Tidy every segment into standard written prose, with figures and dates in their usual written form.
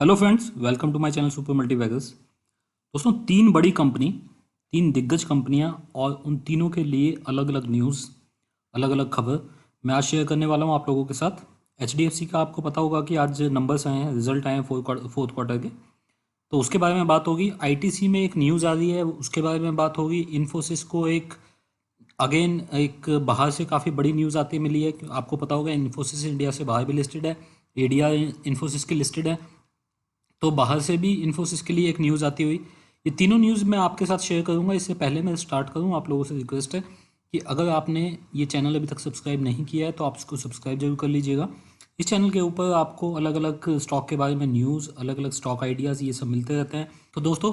Hello friends, welcome to my channel super multibaggers. दोस्तों, तीन बड़ी कंपनी, तीन दिग्गज कंपनियां और उन तीनों के लिए अलग अलग न्यूज़, अलग अलग खबर मैं आज शेयर करने वाला हूं आप लोगों के साथ। एचडीएफसी का आपको पता होगा कि आज नंबर्स आए हैं, रिजल्ट आए हैं फोर्थ क्वार्टर के, तो उसके बारे में बात होगी। आईटीसी में एक न्यूज़ आ रही है, उसके बारे में बात होगी। इन्फोसिस को एक अगेन एक बाहर से काफ़ी बड़ी न्यूज़ आती मिली है। आपको पता होगा इन्फोसिस इंडिया से बाहर भी लिस्टेड है, एडीआर इन्फोसिस की लिस्टेड है, तो बाहर से भी इन्फोसिस के लिए एक न्यूज़ आती हुई। ये तीनों न्यूज़ मैं आपके साथ शेयर करूंगा। इससे पहले मैं स्टार्ट करूं, आप लोगों से रिक्वेस्ट है कि अगर आपने ये चैनल अभी तक सब्सक्राइब नहीं किया है तो आप इसको सब्सक्राइब जरूर कर लीजिएगा। इस चैनल के ऊपर आपको अलग अलग स्टॉक के बारे में न्यूज़, अलग अलग स्टॉक आइडियाज़, ये सब मिलते रहते हैं। तो दोस्तों,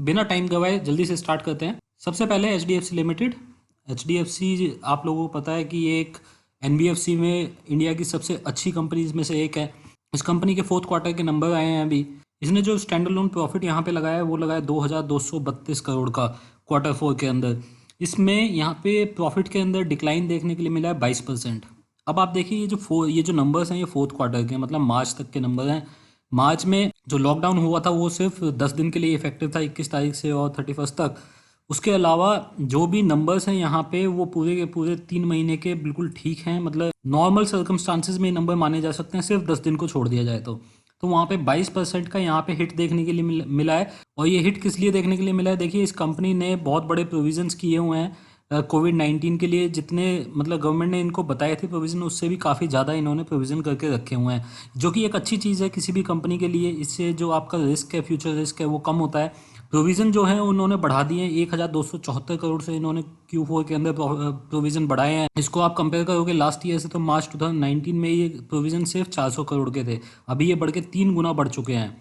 बिना टाइम गवाए जल्दी से स्टार्ट करते हैं। सबसे पहले एचडीएफसी लिमिटेड। एचडीएफसी आप लोगों को पता है कि ये एक एनबीएफसी में इंडिया की सबसे अच्छी कंपनीज में से एक है। इस कंपनी के फोर्थ क्वार्टर के नंबर आए हैं अभी। इसने जो स्टैंड अलोन प्रॉफिट यहाँ पे लगाया है वो लगाया 2232 करोड़ का क्वार्टर फोर के अंदर। इसमें यहाँ पे प्रॉफिट के अंदर डिक्लाइन देखने के लिए मिला है 22%। अब आप देखिए, ये जो नंबर्स हैं ये फोर्थ क्वार्टर के, मतलब मार्च तक के नंबर हैं। मार्च में जो लॉकडाउन हुआ था वो सिर्फ 10 दिन के लिए इफेक्टिव था, 21 तारीख से और 31 तक। उसके अलावा जो भी नंबर्स हैं यहाँ पे वो पूरे के पूरे 3 महीने के बिल्कुल ठीक हैं, मतलब नॉर्मल सर्कमस्टांसिस में ये नंबर माने जा सकते हैं, सिर्फ 10 दिन को छोड़ दिया जाए तो वहाँ पे 22% का यहाँ पे हिट देखने के लिए मिला है। और ये हिट किस लिए देखने के लिए मिला है? देखिए, इस कंपनी ने बहुत बड़े प्रोविजंस किए हुए हैं कोविड-19 के लिए। जितने मतलब गवर्नमेंट ने इनको बताए थे प्रोविज़न, उससे भी काफ़ी ज़्यादा इन्होंने प्रोविज़न करके रखे हुए हैं, जो कि एक अच्छी चीज़ है किसी भी कंपनी के लिए। इससे जो आपका रिस्क है, फ्यूचर रिस्क है, वो कम होता है। प्रोविज़न जो है उन्होंने बढ़ा दिए हैं, 1274 करोड़ से इन्होंने Q4 के अंदर प्रोविज़न बढ़ाए हैं। इसको आप कंपेयर करोगे लास्ट ईयर से तो मार्च 2019 में ये प्रोविज़न सिर्फ 400 करोड़ के थे, अभी ये बढ़ के 3 गुना बढ़ चुके हैं।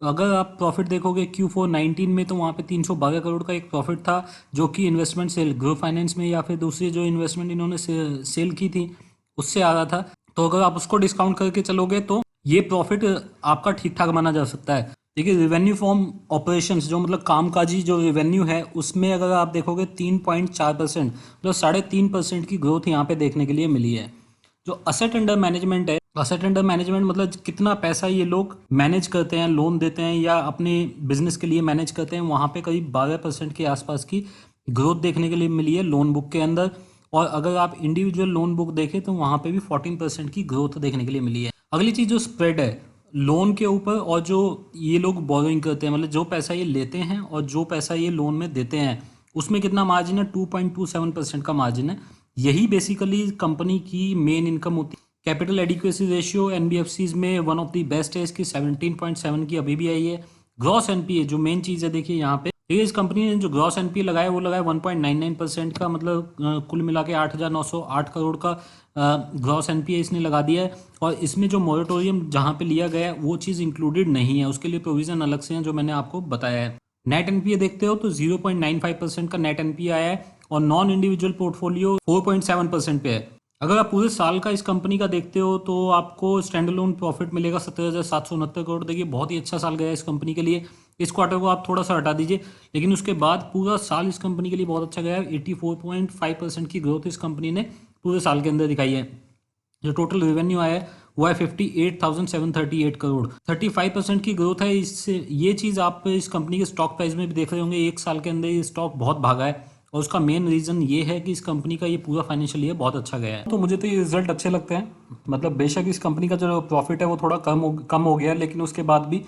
अगर आप प्रॉफिट देखोगे Q4 19 में तो वहाँ पे 312 करोड़ का एक प्रॉफिट था, जो कि इन्वेस्टमेंट सेल, ग्रो फाइनेंस में या फिर दूसरी जो इन्वेस्टमेंट इन्होंने सेल की थी उससे आ रहा था। तो अगर आप उसको डिस्काउंट करके चलोगे तो ये प्रॉफिट आपका ठीक ठाक माना जा सकता है। देखिए, रेवेन्यू फ्रॉम ऑपरेशंस, जो मतलब कामकाजी जो रेवेन्यू है, उसमें अगर आप देखोगे 3.4%, मतलब 3.5% की ग्रोथ यहाँ पे देखने के लिए मिली है। जो असेट अंडर मैनेजमेंट है, असेट अंडर मैनेजमेंट मतलब कितना पैसा ये लोग मैनेज करते हैं, लोन देते हैं या अपने बिजनेस के लिए मैनेज करते हैं, वहाँ पे करीब 12% के आसपास की ग्रोथ देखने के लिए मिली है लोन बुक के अंदर। और अगर आप इंडिविजुअल लोन बुक देखें तो वहाँ पे भी 14% की ग्रोथ देखने के लिए मिली है। अगली चीज़ जो स्प्रेड है लोन के ऊपर, और जो ये लोग बोरोइंग करते हैं, मतलब जो पैसा ये लेते हैं और जो पैसा ये लोन में देते हैं, उसमें कितना मार्जिन है? 2.27% का मार्जिन है। यही बेसिकली कंपनी की मेन इनकम होती है। कैपिटल एडिक्वेसी रेशियो एनबीएफसीज में वन ऑफ द बेस्ट है, इसकी 17.7 की अभी भी आई है। ग्रॉस एनपीए जो मेन चीज़ है, देखिए यहाँ पे इस कंपनी ने जो ग्रॉस एनपीए लगाया वो लगाया 1.99% का, मतलब कुल मिला के 8,908 करोड़ का ग्रॉस एनपीए इसने लगा दिया है। और इसमें जो मोरेटोरियम जहाँ पे लिया गया है वो चीज़ इंक्लूडेड नहीं है, उसके लिए प्रोविज़न अलग से हैं जो मैंने आपको बताया है। नेट एनपीए देखते हो तो 0.95% का नेट एनपीए आया है, और नॉन इंडिविजुअल पोर्टफोलियो 4.7% पे है। अगर आप पूरे साल का इस कंपनी का देखते हो तो आपको स्टैंड अलोन प्रॉफिट मिलेगा 17,769 करोड़। देखिए, बहुत ही अच्छा साल गया है इस कंपनी के लिए। इस क्वार्टर को आप थोड़ा सा हटा दीजिए, लेकिन उसके बाद पूरा साल इस कंपनी के लिए बहुत अच्छा गया है। 84.5% की ग्रोथ इस कंपनी ने पूरे साल के अंदर दिखाई है। जो टोटल रेवेन्यू आया है वो है 58,738 करोड़, 35% की ग्रोथ है। इससे ये चीज़ आप इस कंपनी के स्टॉक प्राइस में भी देख रहे होंगे, एक साल के अंदर ये स्टॉक बहुत भागा है, और उसका मेन रीज़न ये है कि इस कंपनी का ये पूरा फाइनेंशियल ईयर बहुत अच्छा गया है। तो मुझे तो ये रिजल्ट अच्छे लगते हैं। मतलब बेशक इस कंपनी का जो प्रॉफिट है वो थोड़ा कम हो गया, लेकिन उसके बाद भी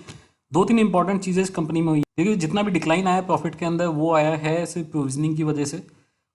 दो तीन इंपॉर्टेंट चीज़ें इस कंपनी में हुई। देखिए, जितना भी डिक्लाइन आया प्रॉफिट के अंदर वो आया है सिर्फ प्रोविजनिंग की वजह से,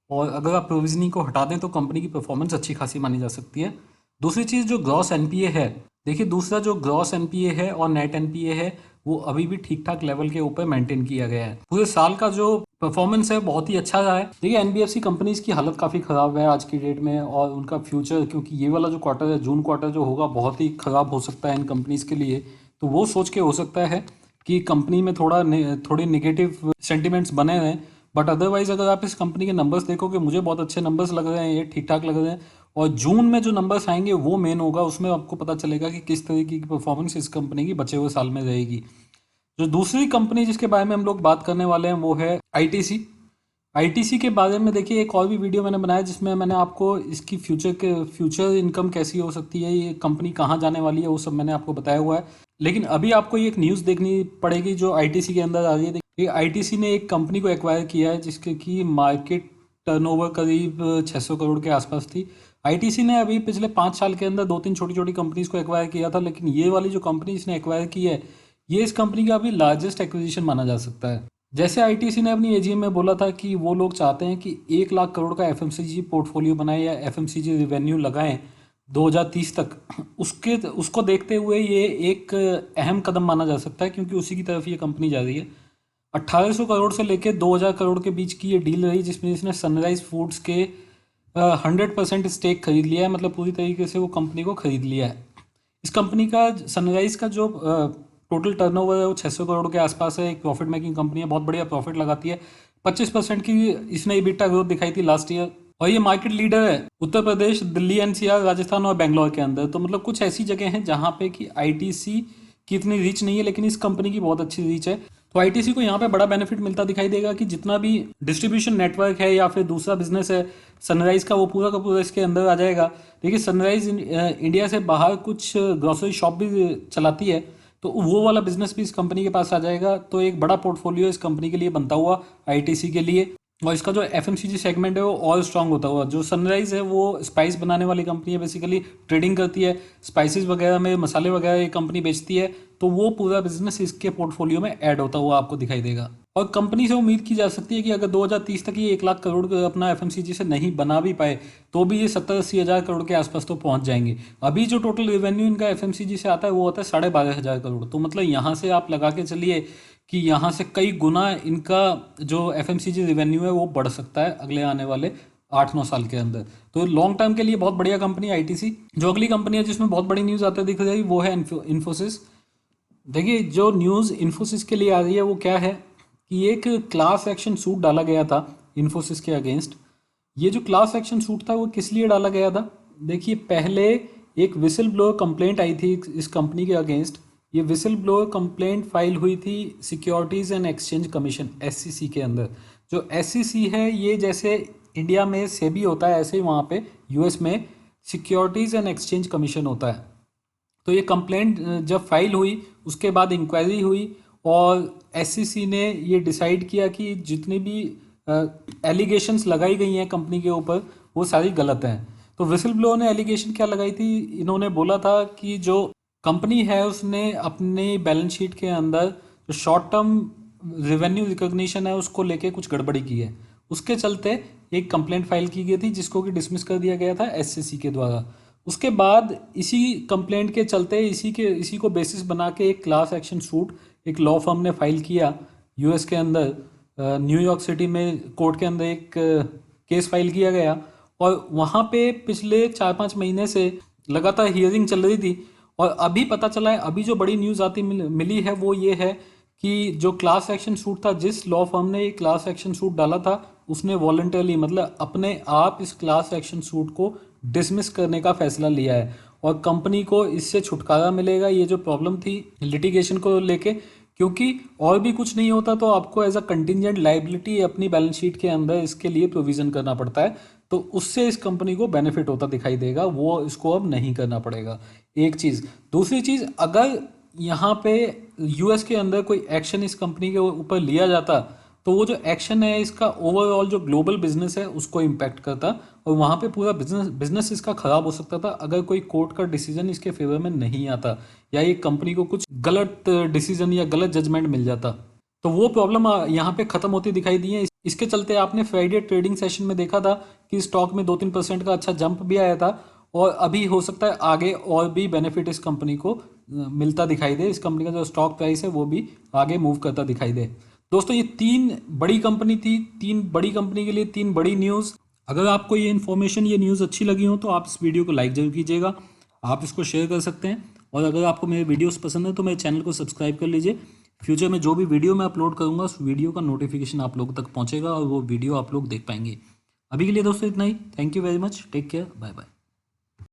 और अगर आप प्रोविजनिंग को हटा दें तो कंपनी की परफॉर्मेंस अच्छी खासी मानी जा सकती है। दूसरी चीज़ जो ग्रॉस एनपीए है, देखिए दूसरा जो ग्रॉस एनपीए है और नेट एनपीए है वो अभी भी ठीक ठाक लेवल के ऊपर मेंटेन किया गया है। पूरे साल का जो परफॉर्मेंस है बहुत ही अच्छा रहा है। देखिए, एनबीएफसी कंपनीज की हालत काफ़ी ख़राब है आज की डेट में, और उनका फ्यूचर, क्योंकि ये वाला जो क्वार्टर है, जून क्वार्टर जो होगा, बहुत ही ख़राब हो सकता है इन कंपनीज के लिए। तो वो सोच के हो सकता है कि कंपनी में थोड़े निगेटिव सेंटिमेंट्स बने हैं। बट अदरवाइज अगर आप इस कंपनी के नंबर्स देखोगे, मुझे बहुत अच्छे नंबर्स लग रहे हैं, ये ठीक ठाक लग रहे हैं। और जून में जो नंबर्स आएंगे वो मेन होगा, उसमें आपको पता चलेगा कि किस तरीके की परफॉर्मेंस इस कंपनी की बचे हुए साल में रहेगी। जो दूसरी कंपनी जिसके बारे में हम लोग बात करने वाले हैं वो है आईटीसी। आईटीसी के बारे में देखिए, एक और भी वीडियो मैंने बनाया जिसमें मैंने आपको इसकी फ्यूचर इनकम कैसी हो सकती है, ये कंपनी कहाँ जाने वाली है, वो सब मैंने आपको बताया हुआ है। लेकिन अभी आपको ये एक न्यूज़ देखनी पड़ेगी जो आईटीसी के अंदर आ रही है। देखिए आईटीसी ने एक कंपनी को एक्वायर किया है जिसके की मार्केट टर्नओवर करीब 600 करोड़ के आसपास थी। आईटीसी ने अभी पिछले 5 साल के अंदर 2-3 छोटी छोटी कंपनीज को एक्वायर किया था, लेकिन ये वाली जो कंपनी इसने एक्वायर की है ये इस कंपनी का अभी लार्जेस्ट एक्विजिशन माना जा सकता है। जैसे आईटीसी ने अपनी एजीएम में बोला था कि वो लोग चाहते हैं कि 1 लाख करोड़ का एफएमसीजी पोर्टफोलियो बनाए या एफएमसीजी रिवेन्यू लगाएं 2030 तक। उसको देखते हुए ये एक अहम कदम माना जा सकता है, क्योंकि उसी की तरफ ये कंपनी जा रही है। 1800 करोड़ से लेकर 2000 करोड़ के बीच की ये डील रही, जिसमें इसने सनराइज फूड्स के 100% स्टेक खरीद लिया है, मतलब पूरी तरीके से वो कंपनी को खरीद लिया है। इस कंपनी का सनराइज का जो टोटल टर्नओवर है वो 600 करोड़ के आसपास है। एक प्रॉफिट मेकिंग कंपनी है, बहुत बढ़िया प्रॉफिट लगाती है। 25% की इसने EBITDA ग्रोथ दिखाई थी लास्ट ईयर, और ये मार्केट लीडर है उत्तर प्रदेश, दिल्ली एनसीआर, राजस्थान और बेंगलोर के अंदर। तो मतलब कुछ ऐसी जगह हैं जहाँ पे कि आईटीसी की इतनी रीच नहीं है, लेकिन इस कंपनी की बहुत अच्छी रीच है। तो आईटीसी को यहाँ पे बड़ा बेनिफिट मिलता दिखाई देगा कि जितना भी डिस्ट्रीब्यूशन नेटवर्क है या फिर दूसरा बिजनेस है सनराइज का, वो पूरा का पूरा इसके अंदर आ जाएगा। देखिए सनराइज इंडिया से बाहर कुछ ग्रोसरी शॉप भी चलाती है, तो वो वाला बिजनेस भी इस कंपनी के पास आ जाएगा। तो एक बड़ा पोर्टफोलियो इस कंपनी के लिए बनता हुआ आईटीसी के लिए, और इसका जो एफएमसीजी सेगमेंट है वो और स्ट्रांग होता हुआ। जो सनराइज है वो स्पाइस बनाने वाली कंपनी है, बेसिकली ट्रेडिंग करती है, स्पाइसेस वगैरह में मसाले वगैरह ये कंपनी बेचती है, तो वो पूरा बिजनेस इसके पोर्टफोलियो में ऐड होता हुआ आपको दिखाई देगा। और कंपनी से उम्मीद की जा सकती है कि अगर 2030 तक ये 1 लाख करोड़ अपना एफएमसीजी से नहीं बना भी पाए तो भी ये 70-80 हज़ार करोड़ के आसपास तो पहुंच जाएंगे। अभी जो टोटल रेवेन्यू इनका एफएमसीजी से आता है वो होता है 12,500 करोड़। तो मतलब यहाँ से आप लगा के चलिए कि यहाँ से कई गुना इनका जो एफएमसीजी रेवेन्यू है वो बढ़ सकता है अगले आने वाले 8-9 साल के अंदर। तो लॉन्ग टर्म के लिए बहुत बढ़िया कंपनी आईटीसी। जो अगली कंपनी है जिसमें बहुत बड़ी न्यूज़ आते दिख रही वो है इन्फोसिस। देखिए जो न्यूज़ इन्फोसिस के लिए आ रही है वो क्या है कि एक क्लास एक्शन सूट डाला गया था इन्फोसिस के अगेंस्ट। ये जो क्लास एक्शन सूट था वो किस लिए डाला गया था? देखिए पहले एक विसल ब्लोअर कंप्लेंट आई थी इस कंपनी के अगेंस्ट। ये विसल ब्लोअर कंप्लेंट फाइल हुई थी securities and exchange commission SEC के अंदर। जो SEC है ये जैसे इंडिया में सेबी होता है, ऐसे ही वहाँ पे US में सिक्योरिटीज़ एंड एक्सचेंज कमीशन होता है। तो ये कंप्लेंट जब फाइल हुई उसके बाद इंक्वायरी हुई और SEC ने ये डिसाइड किया कि जितनी भी एलिगेशंस लगाई गई हैं कंपनी के ऊपर वो सारी गलत हैं। तो विसल ब्लोअर ने एलिगेशन क्या लगाई थी? इन्होंने बोला था कि जो कंपनी है उसने अपनी बैलेंस शीट के अंदर जो शॉर्ट टर्म रेवेन्यू रिकॉग्निशन है उसको लेके कुछ गड़बड़ी की है। उसके चलते एक कंप्लेंट फाइल की गई थी जिसको कि डिसमिस कर दिया गया था SEC के द्वारा। उसके बाद इसी कंप्लेंट के चलते इसी को बेसिस बना के एक क्लास एक्शन सूट एक लॉ फर्म ने फाइल किया US के अंदर। न्यूयॉर्क सिटी में कोर्ट के अंदर एक केस फाइल किया गया और वहाँ पे पिछले 4-5 महीने से लगातार हियरिंग चल रही थी। और अभी पता चला है, अभी जो बड़ी न्यूज़ आती मिली है वो ये है कि जो क्लास एक्शन सूट था, जिस लॉ फर्म ने ये क्लास एक्शन सूट डाला था उसने वॉलंटरली मतलब अपने आप इस क्लास एक्शन सूट को डिसमिस करने का फैसला लिया है और कंपनी को इससे छुटकारा मिलेगा ये जो प्रॉब्लम थी लिटिगेशन को लेके। क्योंकि और भी कुछ नहीं होता तो आपको एज अ कंटिजेंट लाइबिलिटी अपनी बैलेंस शीट के अंदर इसके लिए प्रोविज़न करना पड़ता है, तो उससे इस कंपनी को बेनिफिट होता दिखाई देगा, वो इसको अब नहीं करना पड़ेगा। एक चीज़। दूसरी चीज़, अगर यहाँ पे US के अंदर कोई एक्शन इस कंपनी के ऊपर लिया जाता तो वो जो एक्शन है इसका ओवरऑल जो ग्लोबल बिजनेस है उसको इम्पैक्ट करता और वहाँ पे पूरा बिजनेस इसका ख़राब हो सकता था अगर कोई कोर्ट का डिसीजन इसके फेवर में नहीं आता या ये कंपनी को कुछ गलत डिसीजन या गलत जजमेंट मिल जाता। तो वो प्रॉब्लम यहाँ पे ख़त्म होती दिखाई दी है। इसके चलते आपने फ्राइडे ट्रेडिंग सेशन में देखा था कि स्टॉक में 2-3% का अच्छा जंप भी आया था और अभी हो सकता है आगे और भी बेनिफिट इस कंपनी को मिलता दिखाई दे। इस कंपनी का जो स्टॉक प्राइस है वो भी आगे मूव करता दिखाई दे। दोस्तों ये 3 बड़ी कंपनी थी, 3 बड़ी कंपनी के लिए 3 बड़ी न्यूज़। अगर आपको ये इन्फॉर्मेशन ये न्यूज़ अच्छी लगी हो तो आप इस वीडियो को लाइक जरूर कीजिएगा, आप इसको शेयर कर सकते हैं और अगर आपको मेरे वीडियोस पसंद है तो मेरे चैनल को सब्सक्राइब कर लीजिए। फ्यूचर में जो भी वीडियो मैं अपलोड करूँगा उस वीडियो का नोटिफिकेशन आप लोगों तक पहुँचेगा और वो वीडियो आप लोग देख पाएंगे। अभी के लिए दोस्तों इतना ही। Thank you very much, take care, bye bye.